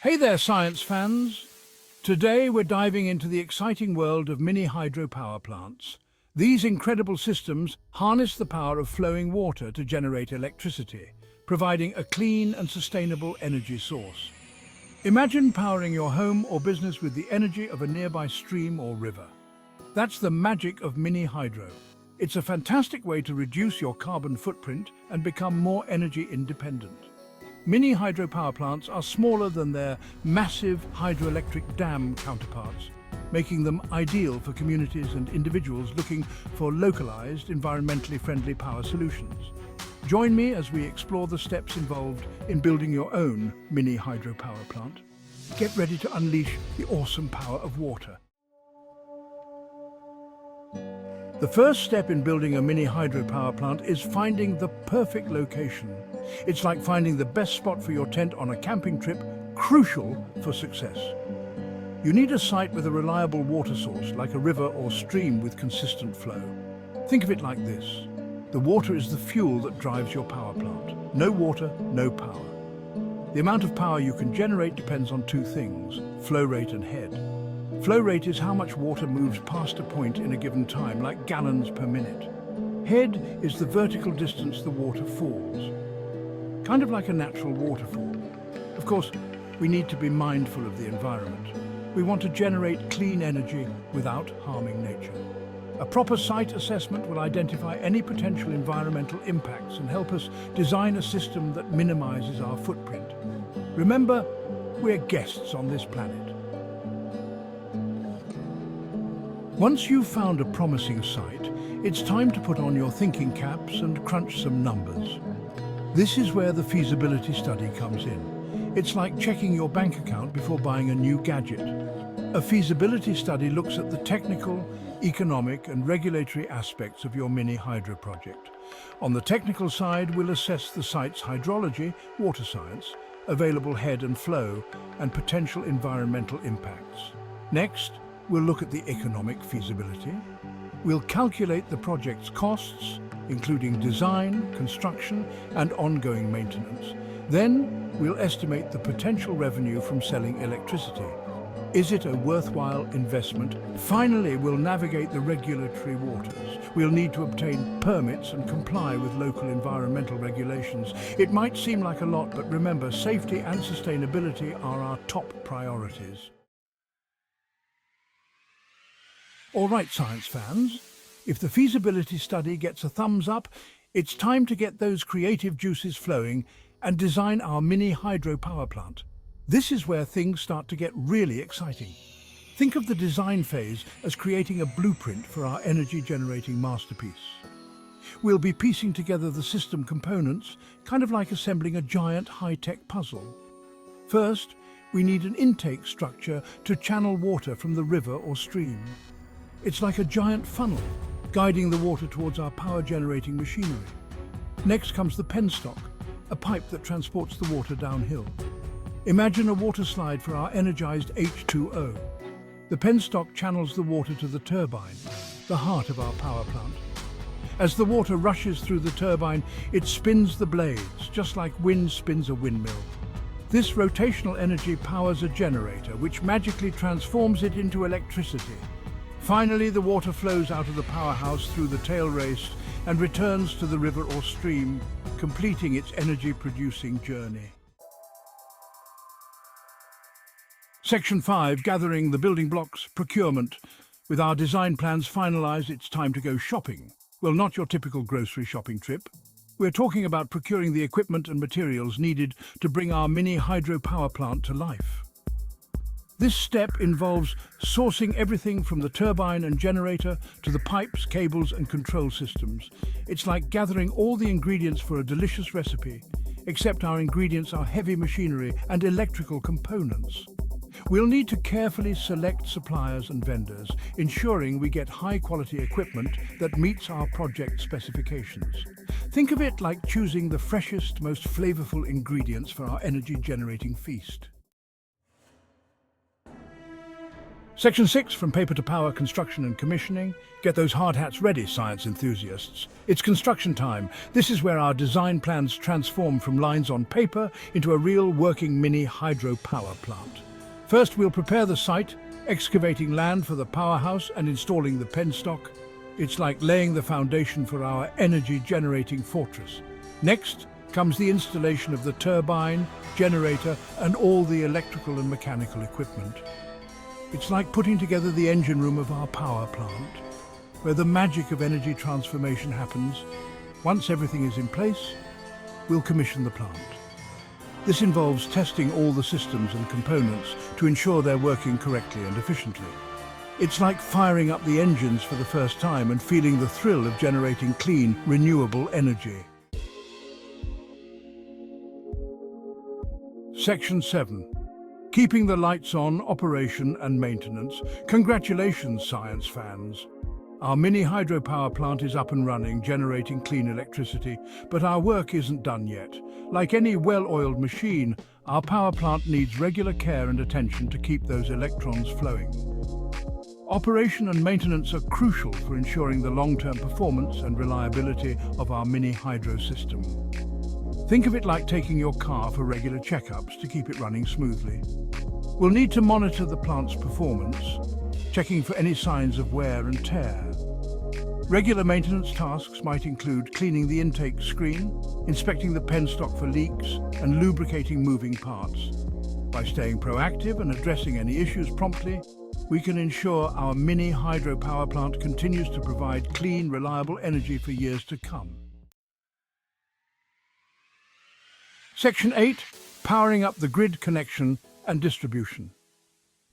Hey there, science fans! Today we're diving into the exciting world of mini hydropower plants. These incredible systems harness the power of flowing water to generate electricity, providing a clean and sustainable energy source. Imagine powering your home or business with the energy of a nearby stream or river. That's the magic of mini hydro. It's a fantastic way to reduce your carbon footprint and become more energy independent. Mini hydropower plants are smaller than their massive hydroelectric dam counterparts, making them ideal for communities and individuals looking for localized, environmentally friendly power solutions. Join me as we explore the steps involved in building your own mini hydropower plant. Get ready to unleash the awesome power of water. The first step in building a mini hydropower plant is finding the perfect location. It's like finding the best spot for your tent on a camping trip, crucial for success. You need a site with a reliable water source, like a river or stream with consistent flow. Think of it like this. The water is the fuel that drives your power plant. No water, no power. The amount of power you can generate depends on two things: flow rate and head. Flow rate is how much water moves past a point in a given time, like gallons per minute. Head is the vertical distance the water falls, kind of like a natural waterfall. Of course, we need to be mindful of the environment. We want to generate clean energy without harming nature. A proper site assessment will identify any potential environmental impacts and help us design a system that minimizes our footprint. Remember, we're guests on this planet. Once you've found a promising site, it's time to put on your thinking caps and crunch some numbers. This is where the feasibility study comes in. It's like checking your bank account before buying a new gadget. A feasibility study looks at the technical, economic and regulatory aspects of your mini hydro project. On the technical side, we'll assess the site's hydrology, water science, available head and flow, and potential environmental impacts. Next, we'll look at the economic feasibility. We'll calculate the project's costs, including design, construction, and ongoing maintenance. Then, we'll estimate the potential revenue from selling electricity. Is it a worthwhile investment? Finally, we'll navigate the regulatory waters. We'll need to obtain permits and comply with local environmental regulations. It might seem like a lot, but remember, safety and sustainability are our top priorities. All right, science fans, if the feasibility study gets a thumbs up, it's time to get those creative juices flowing and design our mini hydro power plant. This is where things start to get really exciting. Think of the design phase as creating a blueprint for our energy-generating masterpiece. We'll be piecing together the system components, kind of like assembling a giant high-tech puzzle. First, we need an intake structure to channel water from the river or stream. It's like a giant funnel, guiding the water towards our power-generating machinery. Next comes the penstock, a pipe that transports the water downhill. Imagine a water slide for our energized H2O. The penstock channels the water to the turbine, the heart of our power plant. As the water rushes through the turbine, it spins the blades, just like wind spins a windmill. This rotational energy powers a generator, which magically transforms it into electricity. Finally, the water flows out of the powerhouse through the tail race and returns to the river or stream, completing its energy-producing journey. Section 5, gathering the building blocks, procurement. With our design plans finalized, it's time to go shopping. Well, not your typical grocery shopping trip. We're talking about procuring the equipment and materials needed to bring our mini hydropower plant to life. This step involves sourcing everything from the turbine and generator to the pipes, cables and control systems. It's like gathering all the ingredients for a delicious recipe, except our ingredients are heavy machinery and electrical components. We'll need to carefully select suppliers and vendors, ensuring we get high-quality equipment that meets our project specifications. Think of it like choosing the freshest, most flavorful ingredients for our energy-generating feast. Section 6, from paper to power, construction and commissioning. Get those hard hats ready, science enthusiasts. It's construction time. This is where our design plans transform from lines on paper into a real working mini hydropower plant. First, we'll prepare the site, excavating land for the powerhouse and installing the penstock. It's like laying the foundation for our energy-generating fortress. Next comes the installation of the turbine, generator, and all the electrical and mechanical equipment. It's like putting together the engine room of our power plant, where the magic of energy transformation happens. Once everything is in place, we'll commission the plant. This involves testing all the systems and components to ensure they're working correctly and efficiently. It's like firing up the engines for the first time and feeling the thrill of generating clean, renewable energy. Section 7. Keeping the lights on, operation and maintenance. Congratulations, science fans. Our mini hydropower plant is up and running, generating clean electricity, but our work isn't done yet. Like any well-oiled machine, our power plant needs regular care and attention to keep those electrons flowing. Operation and maintenance are crucial for ensuring the long-term performance and reliability of our mini hydro system. Think of it like taking your car for regular checkups to keep it running smoothly. We'll need to monitor the plant's performance, checking for any signs of wear and tear. Regular maintenance tasks might include cleaning the intake screen, inspecting the penstock for leaks, and lubricating moving parts. By staying proactive and addressing any issues promptly, we can ensure our mini hydropower plant continues to provide clean, reliable energy for years to come. Section 8, powering up the grid connection and distribution.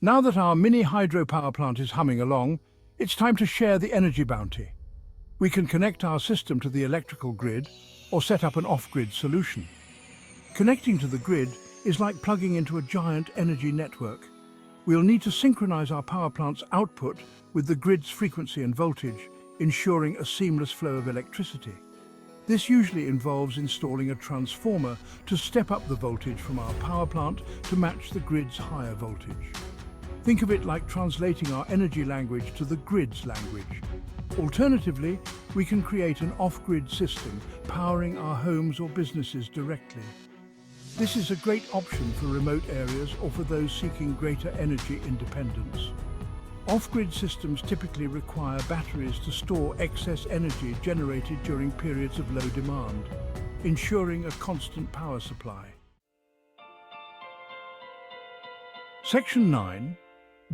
Now that our mini hydropower plant is humming along, it's time to share the energy bounty. We can connect our system to the electrical grid or set up an off-grid solution. Connecting to the grid is like plugging into a giant energy network. We'll need to synchronize our power plant's output with the grid's frequency and voltage, ensuring a seamless flow of electricity. This usually involves installing a transformer to step up the voltage from our power plant to match the grid's higher voltage. Think of it like translating our energy language to the grid's language. Alternatively, we can create an off-grid system powering our homes or businesses directly. This is a great option for remote areas or for those seeking greater energy independence. Off-grid systems typically require batteries to store excess energy generated during periods of low demand, ensuring a constant power supply. Section 9.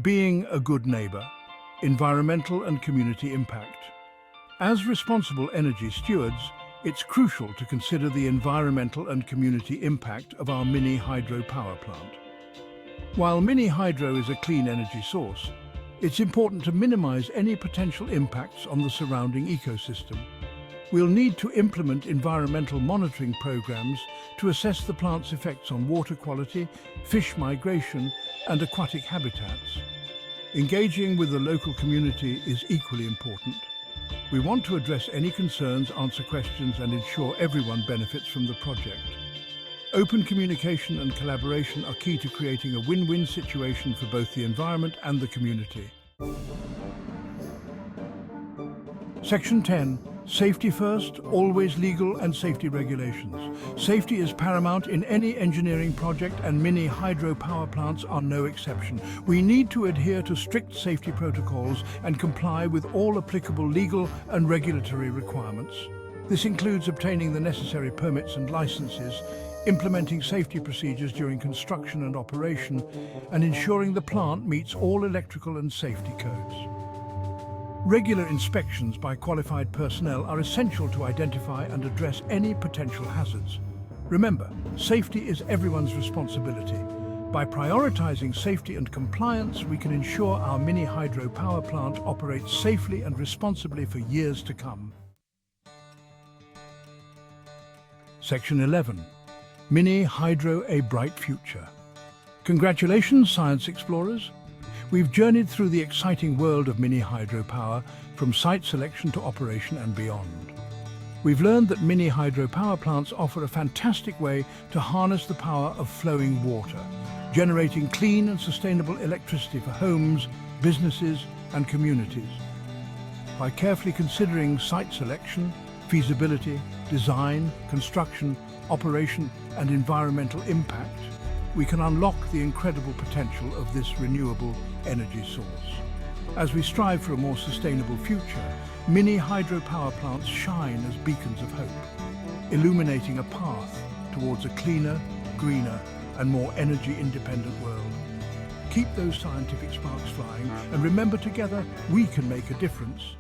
Being a good neighbour. Environmental and community impact. As responsible energy stewards, it's crucial to consider the environmental and community impact of our mini hydro power plant. While mini hydro is a clean energy source, it's important to minimize any potential impacts on the surrounding ecosystem. We'll need to implement environmental monitoring programs to assess the plant's effects on water quality, fish migration, and aquatic habitats. Engaging with the local community is equally important. We want to address any concerns, answer questions, and ensure everyone benefits from the project. Open communication and collaboration are key to creating a win-win situation for both the environment and the community. Section 10. Safety first, always legal and safety regulations. Safety is paramount in any engineering project, and mini hydropower plants are no exception. We need to adhere to strict safety protocols and comply with all applicable legal and regulatory requirements. This includes obtaining the necessary permits and licenses, implementing safety procedures during construction and operation, and ensuring the plant meets all electrical and safety codes. Regular inspections by qualified personnel are essential to identify and address any potential hazards. Remember, safety is everyone's responsibility. By prioritizing safety and compliance, we can ensure our mini hydro power plant operates safely and responsibly for years to come. Section 11. Mini Hydro, a bright future. Congratulations, science explorers. We've journeyed through the exciting world of mini hydropower, from site selection to operation and beyond. We've learned that mini hydropower plants offer a fantastic way to harness the power of flowing water, generating clean and sustainable electricity for homes, businesses and communities. By carefully considering site selection, feasibility, design, construction, operation and environmental impact, we can unlock the incredible potential of this renewable energy source. As we strive for a more sustainable future, mini hydropower plants shine as beacons of hope, illuminating a path towards a cleaner, greener and more energy-independent world. Keep those scientific sparks flying and remember, together we can make a difference.